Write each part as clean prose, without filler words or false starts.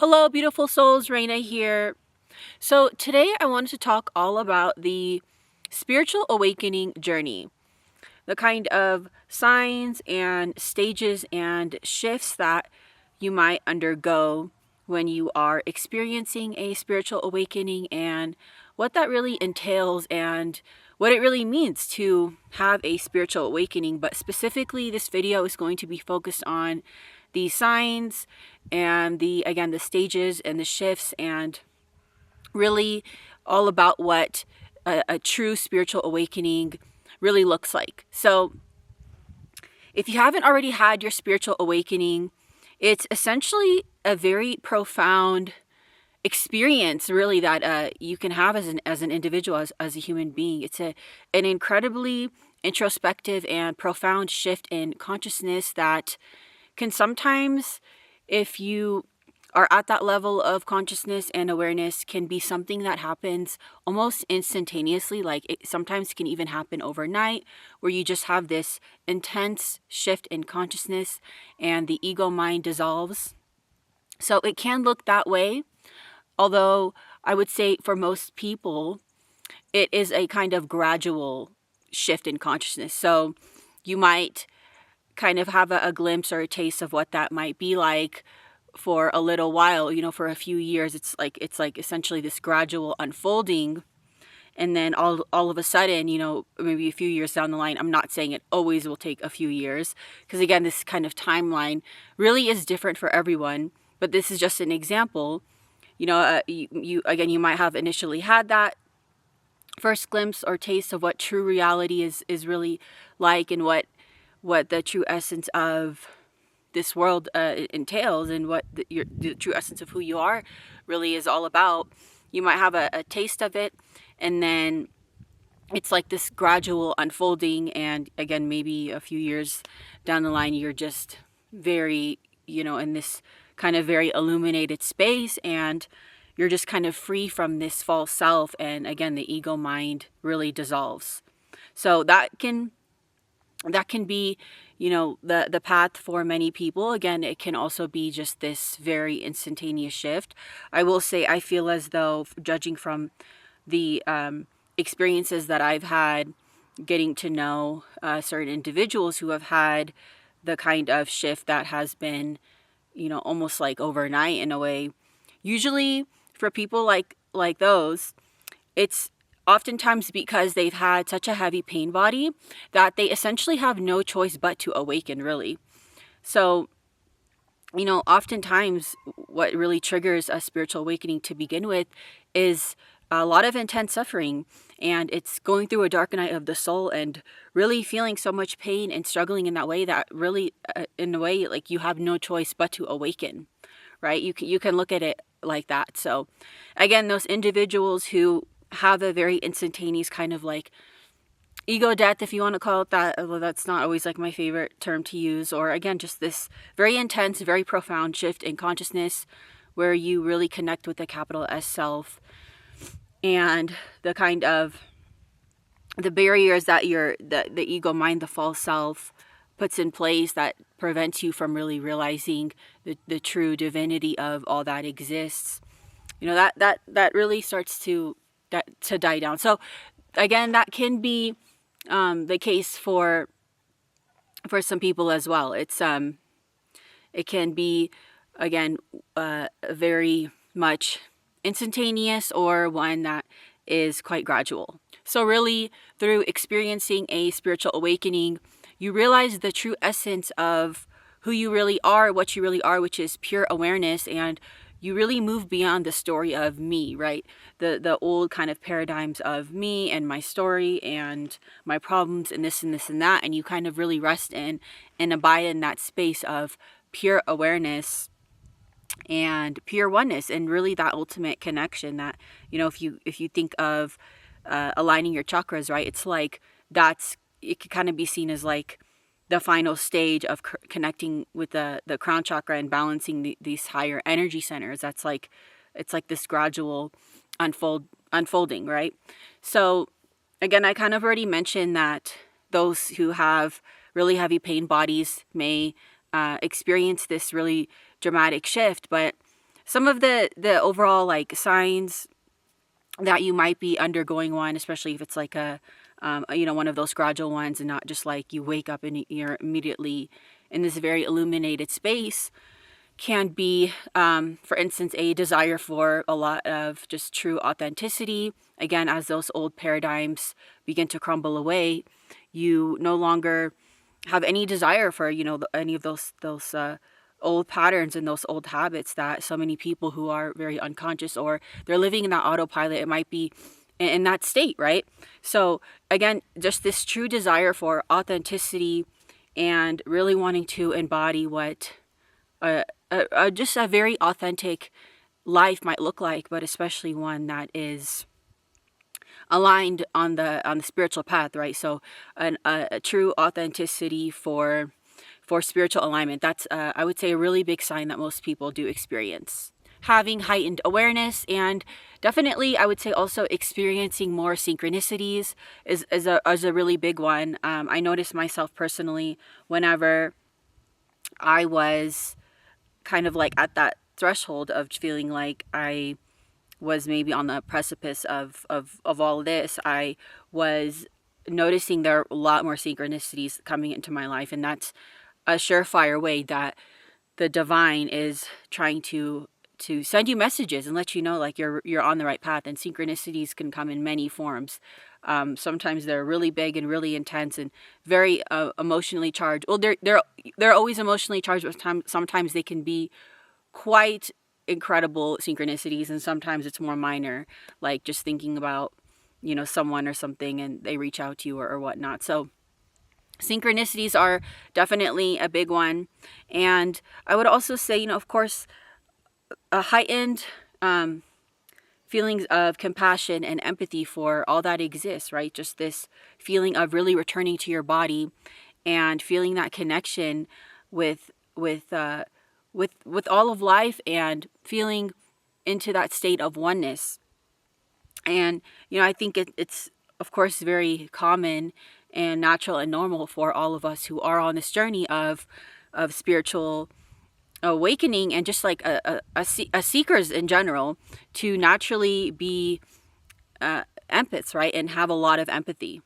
Hello, beautiful souls. Rana here. So today I wanted to talk all about the spiritual awakening journey, the kind of signs and stages and shifts that you might undergo when you are experiencing a spiritual awakening, and what that really entails and what it really means to have a spiritual awakening. But specifically, this video is going to be focused on the signs and the stages and the shifts, and really all about what a true spiritual awakening really looks like. So if you haven't already had your spiritual awakening, it's essentially a very profound experience, really, that you can have as an individual, as a human being. It's an incredibly introspective and profound shift in consciousness that can sometimes, if you are at that level of consciousness and awareness, can be something that happens almost instantaneously. Like, it sometimes can even happen overnight, where you just have this intense shift in consciousness and the ego mind dissolves. So it can look that way, although I would say for most people it is a kind of gradual shift in consciousness. So you might kind of have a glimpse or a taste of what that might be like for a little while, for a few years. It's like essentially this gradual unfolding, and then all of a sudden, maybe a few years down the line. I'm not saying it always will take a few years, because again, this kind of timeline really is different for everyone, but this is just an example. You might have initially had that first glimpse or taste of what true reality is really like, and what the true essence of this world entails, and what the true essence of who you are really is all about. You might have a taste of it, and then it's like this gradual unfolding, and again, maybe a few years down the line, you're just very, in this kind of very illuminated space, and you're just kind of free from this false self, and again, the ego mind really dissolves. So that can be, the path for many people. Again, it can also be just this very instantaneous shift. I will say, I feel as though, judging from the experiences that I've had, getting to know certain individuals who have had the kind of shift that has been, almost like overnight in a way. Usually for people like those, it's oftentimes because they've had such a heavy pain body that they essentially have no choice but to awaken, really. So, oftentimes what really triggers a spiritual awakening to begin with is a lot of intense suffering, and it's going through a dark night of the soul and really feeling so much pain and struggling in that way, that really, in a way, like, you have no choice but to awaken, right? You can look at it like that. So again, those individuals who have a very instantaneous kind of like ego death, if you want to call it that, although that's not always like my favorite term to use, or again, just this very intense, very profound shift in consciousness where you really connect with the capital S self, and the kind of the barriers that the ego mind, the false self, puts in place that prevents you from really realizing the true divinity of all that exists. That really starts to die down. So again, that can be the case for some people as well. It's it can be, again, very much instantaneous, or one that is quite gradual. So really, through experiencing a spiritual awakening, you realize the true essence of who you really are, what you really are, which is pure awareness, and you really move beyond the story of me, right? The old kind of paradigms of me and my story and my problems and this and this and that, and you kind of really rest in and abide in that space of pure awareness and pure oneness, and really that ultimate connection that, if you think of aligning your chakras, right, it's like it could kind of be seen as like the final stage of connecting with the crown chakra and balancing these higher energy centers. It's like this gradual unfolding, right? So again, I kind of already mentioned that those who have really heavy pain bodies may experience this really dramatic shift, but some of the overall like signs that you might be undergoing one, especially if it's like a one of those gradual ones and not just like you wake up and you're immediately in this very illuminated space, can be, for instance, a desire for a lot of just true authenticity. Again, as those old paradigms begin to crumble away, you no longer have any desire for, any of those old patterns and those old habits that so many people who are very unconscious, or they're living in that autopilot, it might be in that state, right? So again, just this true desire for authenticity and really wanting to embody what just a very authentic life might look like, but especially one that is aligned on the spiritual path, right? So a true authenticity for spiritual alignment. That's I would say a really big sign that most people do experience. Having heightened awareness, and definitely I would say also experiencing more synchronicities is a really big one. I noticed myself personally whenever I was kind of like at that threshold of feeling like I was maybe on the precipice of all this. I was noticing there are a lot more synchronicities coming into my life, and that's a surefire way that the divine is trying to send you messages and let you know like you're on the right path. And synchronicities can come in many forms. Sometimes they're really big and really intense and very emotionally charged. Well, they're always emotionally charged, but sometimes they can be quite incredible synchronicities, and sometimes it's more minor, like just thinking about someone or something and they reach out to you or whatnot. So synchronicities are definitely a big one. And I would also say, of course, a heightened feelings of compassion and empathy for all that exists, right? Just this feeling of really returning to your body and feeling that connection with all of life, and feeling into that state of oneness. And I think it's of course very common and natural and normal for all of us who are on this journey of spiritual awakening, and just like a seekers in general, to naturally be empaths, right? And have a lot of empathy,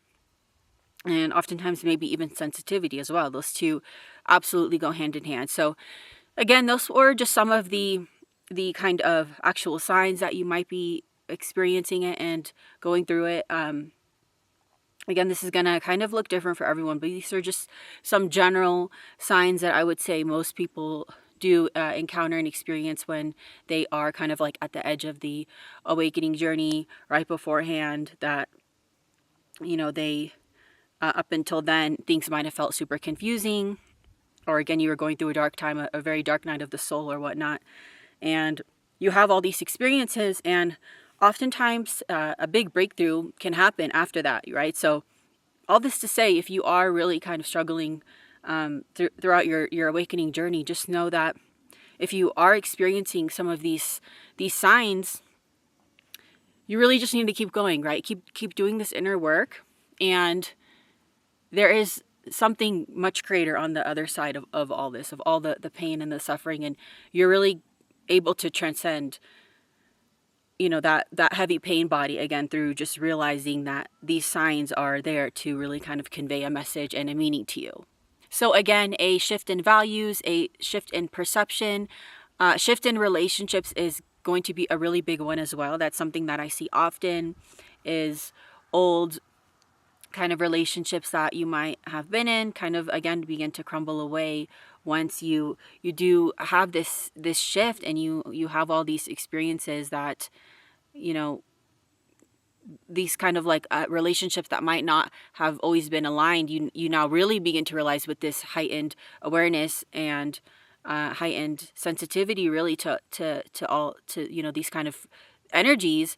and oftentimes maybe even sensitivity as well. Those two absolutely go hand in hand. So again, those were just some of the kind of actual signs that you might be experiencing it and going through it. Again, this is going to kind of look different for everyone, but these are just some general signs that I would say most people do encounter and experience when they are kind of like at the edge of the awakening journey right beforehand, that they up until then things might have felt super confusing, or again, you were going through a dark time, a very dark night of the soul or whatnot, and you have all these experiences, and oftentimes a big breakthrough can happen after that, right? So all this to say, if you are really kind of struggling throughout your awakening journey, just know that if you are experiencing some of these signs, you really just need to keep going, right? Keep doing this inner work, and there is something much greater on the other side of all this, of all the pain and the suffering, and you're really able to transcend that heavy pain body again through just realizing that these signs are there to really kind of convey a message and a meaning to you. So again, a shift in values, a shift in perception, shift in relationships is going to be a really big one as well. That's something that I see often, is old kind of relationships that you might have been in kind of again begin to crumble away once you do have this shift, and you have all these experiences that these kind of like relationships that might not have always been aligned, you now really begin to realize with this heightened awareness and heightened sensitivity really to all these kind of energies.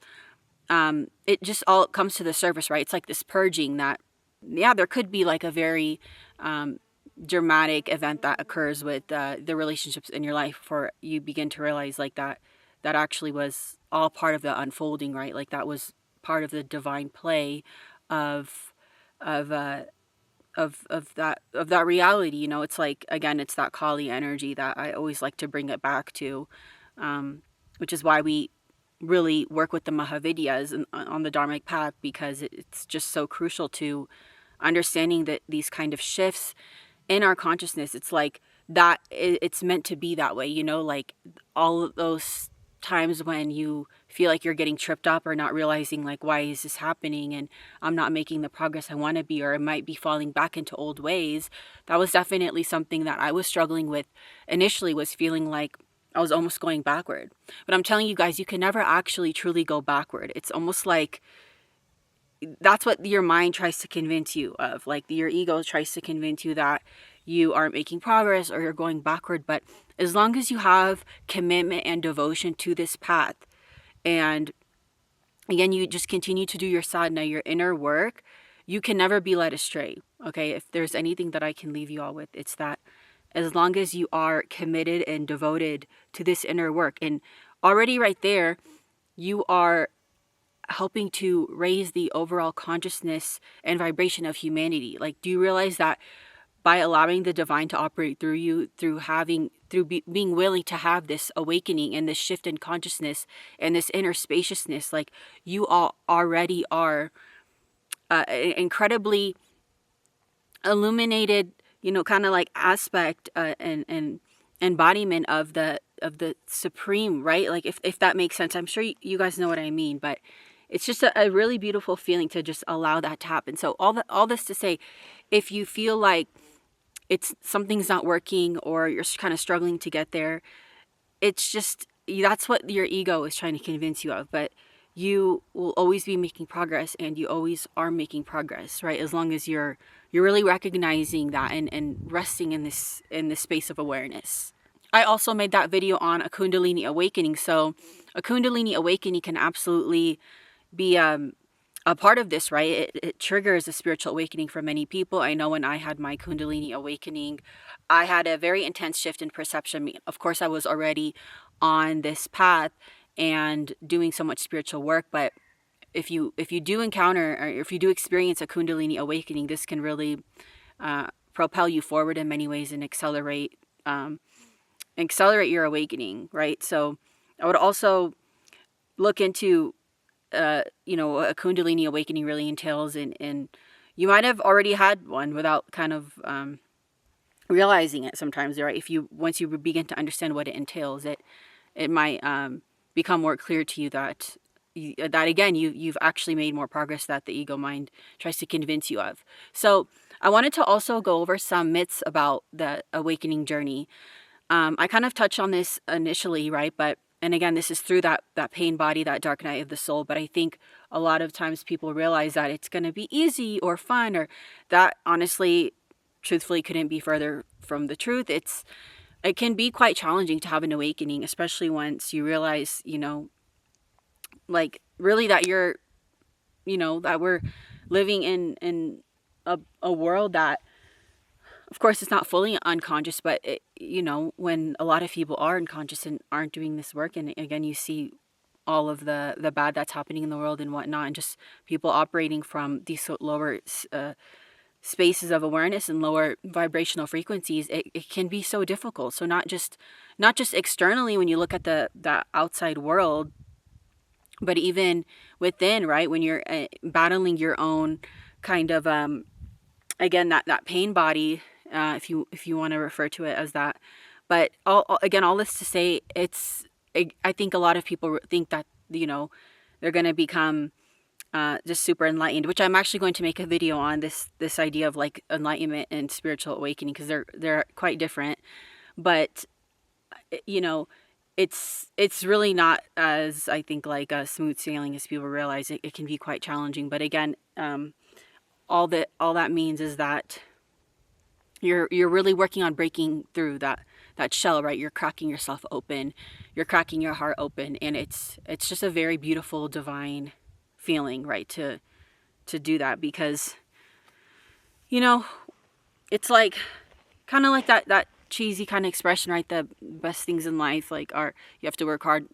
It just all comes to the surface, right? It's like this purging that, yeah, there could be like a very dramatic event that occurs with the relationships in your life, before you begin to realize like that actually was all part of the unfolding, right? Like that was part of the divine play of that reality. It's like, again, it's that Kali energy that I always like to bring it back to. which is why we really work with the Mahavidyas on the Dharmic path, because it's just so crucial to understanding that these kind of shifts in our consciousness. It's like that it's meant to be that way, like all of those times when you feel like you're getting tripped up or not realizing like, why is this happening, and I'm not making the progress I want to be, or I might be falling back into old ways. That was definitely something that I was struggling with initially, was feeling like I was almost going backward. But I'm telling you guys, you can never actually truly go backward. It's almost like that's what your mind tries to convince you of. Like your ego tries to convince you that you aren't making progress or you're going backward. But as long as you have commitment and devotion to this path, and again, you just continue to do your sadhana, your inner work, you can never be led astray. Okay, if there's anything that I can leave you all with, it's that as long as you are committed and devoted to this inner work, and already right there, you are helping to raise the overall consciousness and vibration of humanity. Like, do you realize that by allowing the divine to operate through you, being willing to have this awakening and this shift in consciousness and this inner spaciousness, like you all already are incredibly illuminated, kind of like aspect and embodiment of the supreme, right? Like if that makes sense. I'm sure you guys know what I mean, but it's just a really beautiful feeling to just allow that to happen. So all this to say, if you feel like something's not working or you're kind of struggling to get there, it's just, that's what your ego is trying to convince you of. But you will always be making progress, and you always are making progress, right? As long as you're really recognizing that and resting in this space of awareness. I also made that video on a Kundalini awakening. So a Kundalini awakening can absolutely be a part of this, right? It triggers a spiritual awakening for many people. I know when I had my Kundalini awakening, I had a very intense shift in perception. Of course, I was already on this path and doing so much spiritual work, but if you do encounter, or if you do experience a Kundalini awakening, this can really propel you forward in many ways and accelerate your awakening, right? So I would also look into a Kundalini awakening really entails, and you might have already had one without kind of realizing it sometimes, right? Once you begin to understand what it entails, it might become more clear to you that again, you've actually made more progress that the ego mind tries to convince you of. So I wanted to also go over some myths about the awakening journey. I kind of touched on this initially, right? And again, this is through that pain body, that dark night of the soul. But I think a lot of times people realize that it's going to be easy or fun, or that honestly, truthfully, couldn't be further from the truth. It can be quite challenging to have an awakening, especially once you realize, like really that that we're living in a world that, of course, it's not fully unconscious, but when a lot of people are unconscious and aren't doing this work, and again, you see all of the bad that's happening in the world and whatnot, and just people operating from these lower spaces of awareness and lower vibrational frequencies, it can be so difficult. So not just externally when you look at the outside world, but even within, right? When you're battling your own kind of again that pain body, if you want to refer to it as that. But all this to say, I think a lot of people think that they're going to become just super enlightened, which I'm actually going to make a video on this idea of like enlightenment and spiritual awakening, because they're quite different. But it's really not as, I think, like a smooth sailing as people realize. It can be quite challenging. But again, all that means is that you're really working on breaking through that shell, right? You're cracking yourself open, you're cracking your heart open, and it's just a very beautiful, divine feeling, right? To do that, because it's like kind of like that cheesy kind of expression, right? The best things in life you have to work hard,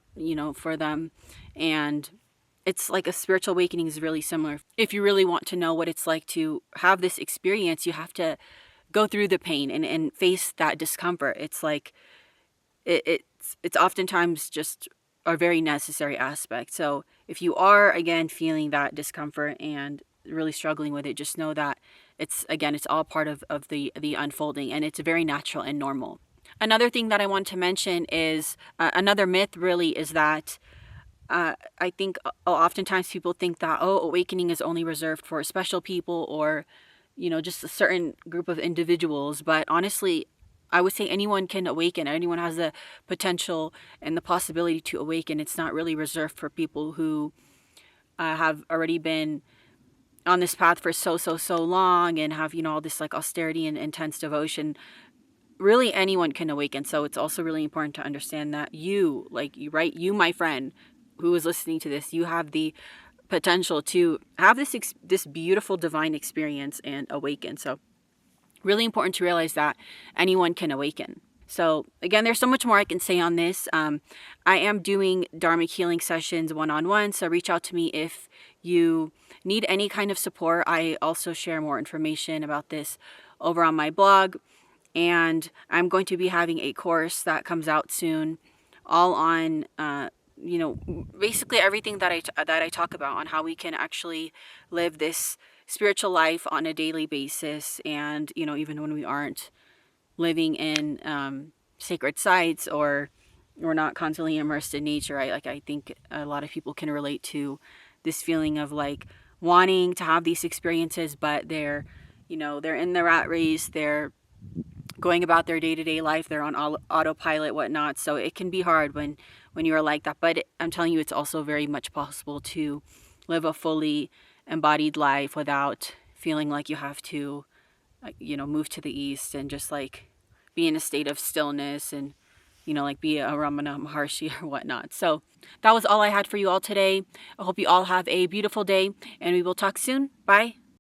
for them. And it's like a spiritual awakening is really similar. If you really want to know what it's like to have this experience, you have to go through the pain and face that discomfort. It's like it's oftentimes just a very necessary aspect. So if you are, again, feeling that discomfort and really struggling with it, just know that it's all part of the unfolding, and it's very natural and normal. Another thing that I want to mention is another myth really is that I think oftentimes people think that, oh, awakening is only reserved for special people or, just a certain group of individuals. But honestly, I would say anyone can awaken. Anyone has the potential and the possibility to awaken. It's not really reserved for people who have already been on this path for so long and have, all this like austerity and intense devotion. Really, anyone can awaken. So it's also really important to understand that you, my friend who is listening to this, you have the potential to have this beautiful divine experience and awaken. So really important to realize that anyone can awaken. So again, there's so much more I can say on this. I am doing Dharmic healing sessions one-on-one, so reach out to me if you need any kind of support. I also share more information about this over on my blog, and I'm going to be having a course that comes out soon, all on basically everything that I talk about on how we can actually live this spiritual life on a daily basis, and even when we aren't living in sacred sites or we're not constantly immersed in nature, right? Like, I think a lot of people can relate to this feeling of like wanting to have these experiences, but they're in the rat race, they're going about their day-to-day life, they're on autopilot, whatnot. So it can be hard when you're like that. But I'm telling you, it's also very much possible to live a fully embodied life without feeling like you have to move to the east and just like be in a state of stillness and like be a Ramana Maharshi or whatnot. So that was all I had for you all today. I hope you all have a beautiful day, and we will talk soon. Bye.